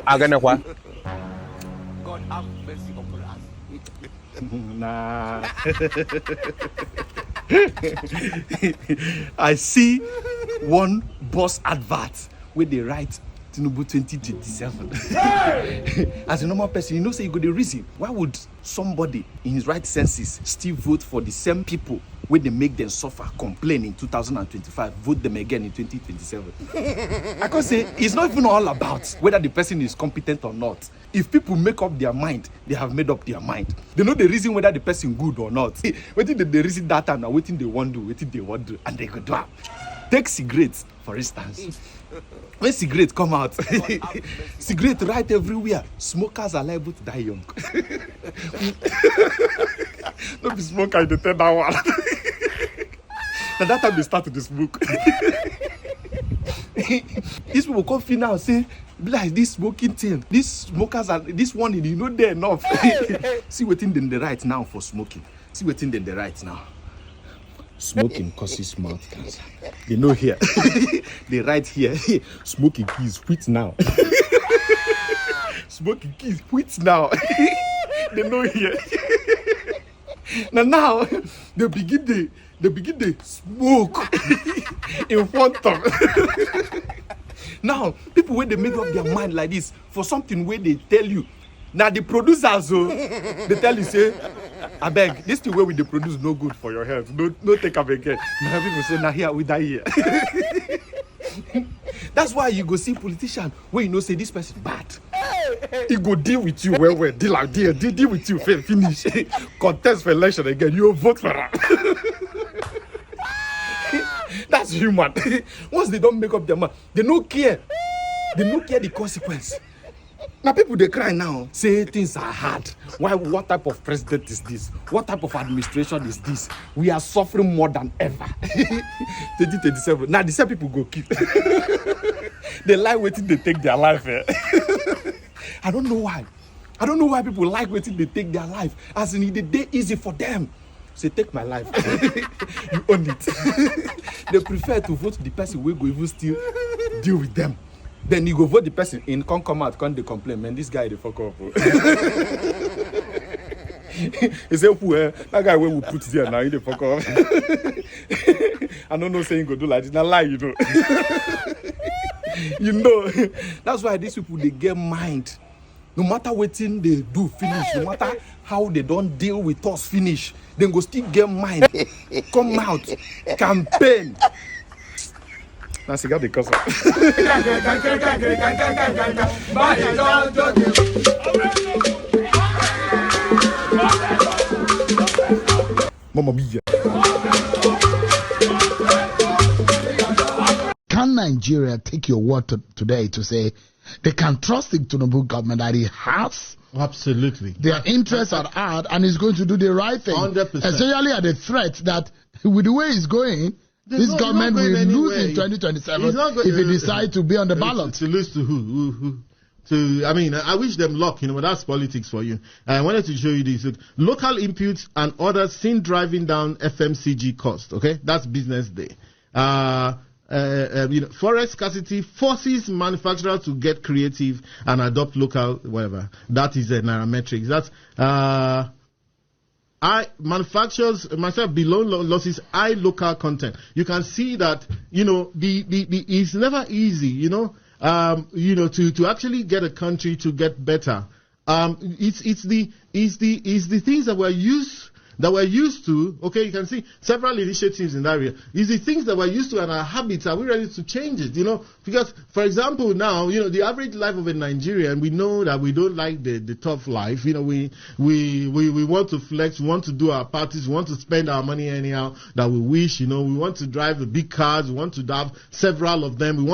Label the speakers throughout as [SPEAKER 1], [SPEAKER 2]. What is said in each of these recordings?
[SPEAKER 1] Aganekwa.
[SPEAKER 2] God have mercy upon us.
[SPEAKER 3] Nah. I see one boss advert where they write Tinubu 2027. As a normal person, you know, say you go the reason. Why would somebody in his right senses still vote for the same people when they make them suffer, complain in 2025, vote them again in 2027? I can say it's not even all about whether the person is competent or not. If people make up their mind, they have made up their mind. They know the reason whether the person good or not. Waiting the reason that time, now waiting they want to do, waiting they want to do, and they go do it. Take cigarettes, for instance. When cigarettes come out, cigarettes right everywhere. Smokers are liable to die young. No be smoker, you tell that one. Now that time they start to smoke. These people come feel now say, like this smoking thing, these smokers are this one, you know, they're enough. See what in the right now for smoking. See what in the right now. Smoking causes mouth cancer. They know here. They write here. Smoking is quit now. Smoking is quit now. They know here. Now they begin the smoke in front of. Now people when they make up their mind like this for something where they tell you. Now the producers, they tell you say, I beg, this thing where we they produce no good for your health. No take up again. Now people say, now here we die here. That's why you go see politician where you know say this person bad. He go deal with you well, deal with you, finish. Contest for election again, you vote for her. That's human. Once they don't make up their mind, they no care. They no care the consequence. Now people they cry now, say things are hard. Why? What type of president is this? What type of administration is this? We are suffering more than ever. 2027. Now the same people go keep. They like waiting they take their life. I don't know why. I don't know why people like waiting they take their life. As in the day easy for them. Say take my life. You own it. They prefer to vote the person who go even still deal with them. Then you go vote the person in, come out, they complain, man, this guy, the fuck up. He say, that guy where we put there now, he the fuck up. I don't know saying go do like this, now lie, you know. You know, that's why these people, they get mind. No matter what thing they do finish, no matter how they don't deal with us finish, then go still get mind. Come out, campaign. That's the guy they cause. Mama mia.
[SPEAKER 4] Can Nigeria take your word today to say they can trust the Tinubu government that he has
[SPEAKER 5] absolutely
[SPEAKER 4] their interests at heart and is going to do the right thing?
[SPEAKER 5] 100%.
[SPEAKER 4] Especially at the threat that with the way it's going, this government will lose in 2027 if he decides to be on the ballot.
[SPEAKER 5] To lose to who? I mean, I wish them luck, you know, but that's politics for you. I wanted to show you this. Look, local inputs and others seen driving down FMCG cost. Okay, that's business day. Forest scarcity forces manufacturers to get creative and adopt local whatever. That is a nairametrics. That's manufacturers myself below losses high local content. You can see that, you know, it's never easy, you know, to actually get a country to get better. It's the things that we're used to. Okay, you can see several initiatives in that area. It's the things that we're used to and our habits. Are we ready to change it? You know, because for example, now, you know, the average life of a Nigerian, we know that we don't like the tough life. You know, we want to flex, we want to do our parties, we want to spend our money anyhow that we wish. You know, we want to drive the big cars, we want to have several of them.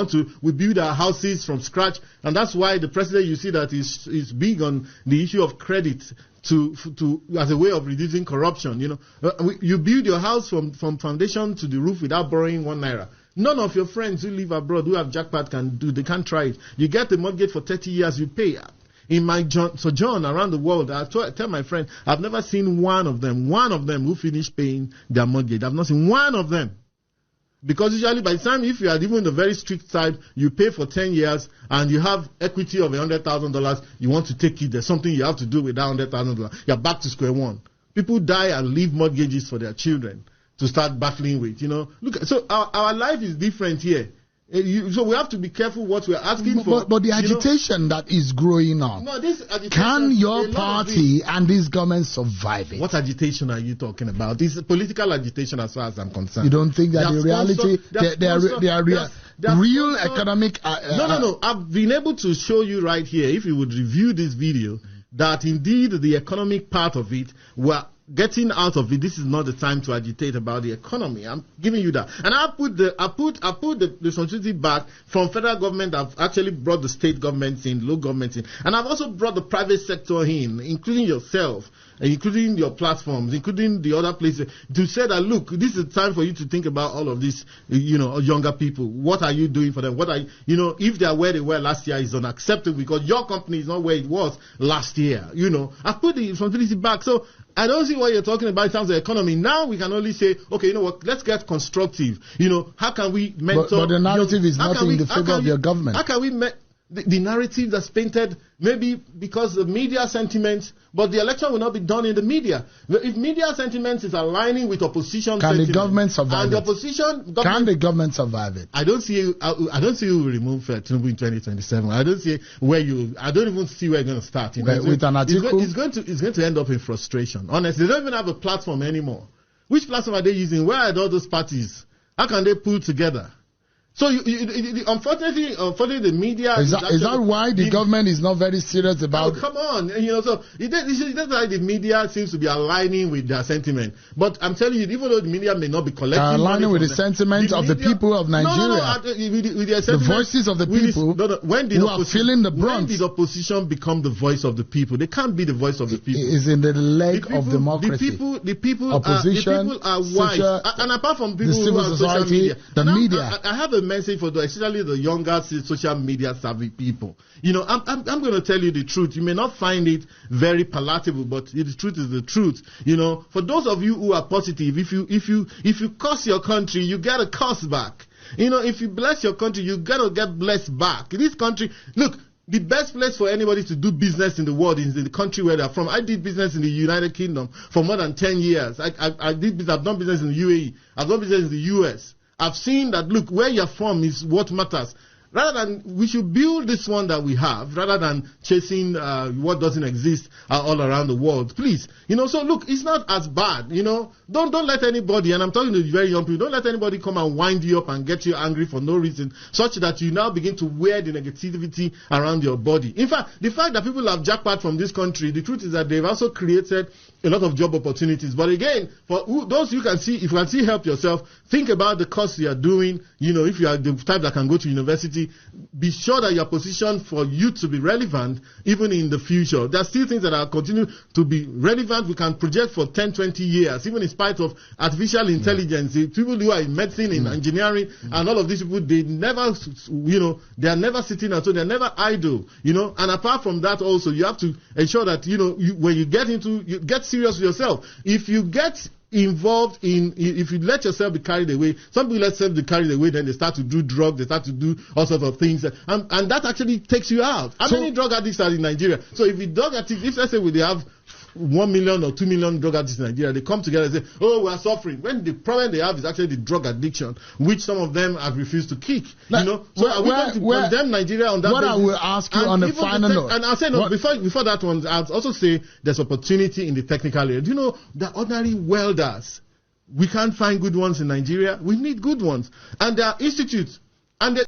[SPEAKER 5] We build our houses from scratch, and that's why the president, you see that is big on the issue of credit. To as a way of reducing corruption, you know, you build your house from foundation to the roof without borrowing 1 naira. None of your friends who live abroad who have jackpot can do. They can't try it. You get a mortgage for 30 years, you pay. In my sojourn around the world, I tell my friend, I've never seen one of them who finished paying their mortgage. I've not seen one of them. Because usually by the time, if you are even the very strict side, you pay for 10 years and you have equity of $100,000, you want to take it, there's something you have to do with that $100,000. You're back to square one. People die and leave mortgages for their children to start battling with, Look, so our life is different here. So we have to be careful what we're asking for.
[SPEAKER 4] But the agitation that is growing on, can your party and this government survive it?
[SPEAKER 5] What agitation are you talking about? This is political agitation as far as I'm concerned.
[SPEAKER 4] You don't think that in reality they are real economic...
[SPEAKER 5] No. I've been able to show you right here, if you would review this video, that indeed the economic part of it, we're getting out of it. This is not the time to agitate about the economy. I'm giving you that. And I put the responsibility back from federal government. I've actually brought the state governments in, local governments in. And I've also brought the private sector in, including yourself, including your platforms, including the other places, to say that, look, this is time for you to think about all of these, younger people. What are you doing for them? If they are where they were last year is unacceptable because your company is not where it was last year. I put the responsibility back. So I don't see what you're talking about in terms of economy. Now we can only say, okay, you know what, let's get constructive. How can we mentor...
[SPEAKER 4] But the narrative is not in the favor of your government.
[SPEAKER 5] How can we... The narrative that's painted, maybe because of media sentiments, but the election will not be done in the media. If media sentiments is aligning with opposition
[SPEAKER 4] can
[SPEAKER 5] sentiments,
[SPEAKER 4] the government survive
[SPEAKER 5] and
[SPEAKER 4] it?
[SPEAKER 5] The opposition
[SPEAKER 4] can the government survive it?
[SPEAKER 5] I don't see you remove Tinubu in 2027. I don't even see where you're going to start.
[SPEAKER 4] With an article,
[SPEAKER 5] it's going to end up in frustration. Honestly, they don't even have a platform anymore. Which platform are they using? Where are all those parties? How can they pull together? So, unfortunately, the media
[SPEAKER 4] is that why the government is not very serious about?
[SPEAKER 5] Oh, come on, so that's why the media seems to be aligning with their sentiment. But I'm telling you, even though the media may not be collecting
[SPEAKER 4] aligning with the sentiment of the people of Nigeria, the voices of the people who are feeling the brunt.
[SPEAKER 5] When did opposition become the voice of the people? They can't be the voice of the people.
[SPEAKER 4] It is in the leg of democracy.
[SPEAKER 5] The people
[SPEAKER 4] opposition,
[SPEAKER 5] are wise, and apart from people
[SPEAKER 4] the civil
[SPEAKER 5] who are
[SPEAKER 4] society,
[SPEAKER 5] social media,
[SPEAKER 4] the media.
[SPEAKER 5] I have a message for especially the younger social media savvy people. I'm going to tell you the truth. You may not find it very palatable, but the truth is the truth. For those of you who are positive, if you curse your country, you get a curse back. If you bless your country, you got to get blessed back. This country, look, the best place for anybody to do business in the world is in the country where they're from. I did business in the United Kingdom for more than 10 years. I've done business in the UAE. I've done business in the US. I've seen that, look, where you're from is what matters. Rather than, we should build this one that we have, rather than chasing what doesn't exist all around the world. Please, so look, it's not as bad, Don't let anybody, and I'm talking to very young people, don't let anybody come and wind you up and get you angry for no reason, such that you now begin to wear the negativity around your body. In fact, the fact that people have jackpot from this country, the truth is that they've also created a lot of job opportunities. But again, for those you can see, if you can see help yourself, think about the course you are doing. If you are the type that can go to university, be sure that your position for you to be relevant even in the future. There are still things that are continue to be relevant. We can project for 10, 20 years, even in spite of artificial intelligence. The people who are in medicine, in engineering, and all of these people, they never, they are never sitting at home. They're never idle, And apart from that also, you have to ensure that, when you get serious with yourself. If you get involved if you let yourself be carried away, some people let themselves be carried away, then they start to do drugs, they start to do all sorts of things, and that actually takes you out. How many drug addicts are in Nigeria? So if let's say they have 1 million or 2 million drug addicts in Nigeria, they come together and say, oh, we are suffering, when the problem they have is actually the drug addiction, which some of them have refused to kick. So are we going to condemn Nigeria on that
[SPEAKER 4] basis? I will ask you on the final note.
[SPEAKER 5] And I'll say, before that one, I'll also say there's opportunity in the technical area. Do you know that ordinary welders, we can't find good ones in Nigeria? We need good ones. And there are institutes, and